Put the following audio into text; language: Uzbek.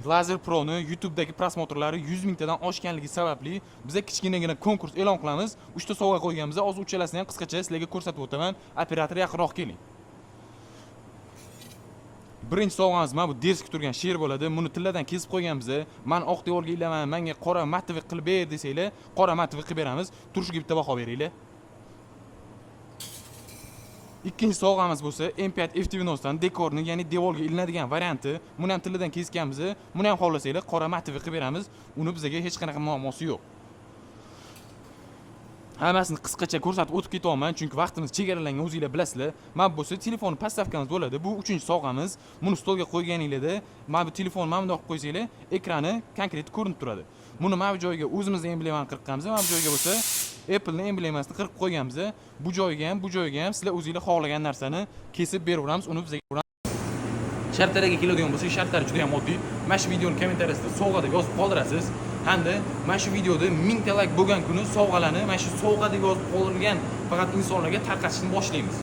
Lazer Pro'ni YouTube'dagi prosmotrlari 100 mingtadan oshganligi sababli biz kichkinagina konkurs e'lon qilamiz. 3 ta sovg'a qo'yganmiz. Hozir uchalasini ham qisqacha sizlarga ko'rsatib o'taman. Operator yaqinroq keling. Birinchi sovg'amiz mana bu disk turgan sher bo'ladi. Buni tilladan kesib qo'yganmiz. Men oq devorga ilaman, menga qora matvi qilib ber desanglar, qora matvi qilib beramiz. Turishiga bitta baho beringlar. Ikkinchi sovg'amiz bo'lsa M5 F90 dan dekorni, ya'ni devorga ilinadigan varianti. Buni ham tilladan kesganmiz. Buni ham xohlasanglar qora matvi qilib beramiz. Uni bizga hech qanaqa muammosi yo'q. Hammasini qisqacha ko'rsatib o'tib ketyapman, chunki vaqtimiz chegaralangan, o'zingizlar bilasizlar. Mana bu bo'lsa telefon postavkamiz bo'ladi. Bu 3-sovg'amiz. Buni stolga qo'yganingizda, mana bu telefon mana bunday qilib qo'ysanglar, ekrani konkret ko'rinib turadi. Buni mana bu joyiga o'zimizning emblemani qirqqanmiz. Mana bu joyiga bo'lsa Apple'ning emblemasini qirib qo'yganmiz. Bu joyiga ham, bu joyiga ham sizlar o'zingizlar xohlagan narsani kesib beraveramiz, uni bizga shartlariga keladigan bo'lsak, shartlari juda ham oddiy. Mana shu videoning kommentariyasida sovg'a deb yozib qoldirasiz. Hamda mana shu videoda 1000 ta like bo'lgan kuni sovg'alarni mana shu sovg'a deb yozib qoldirilgan faqat insonlarga tarqatishni boshlaymiz.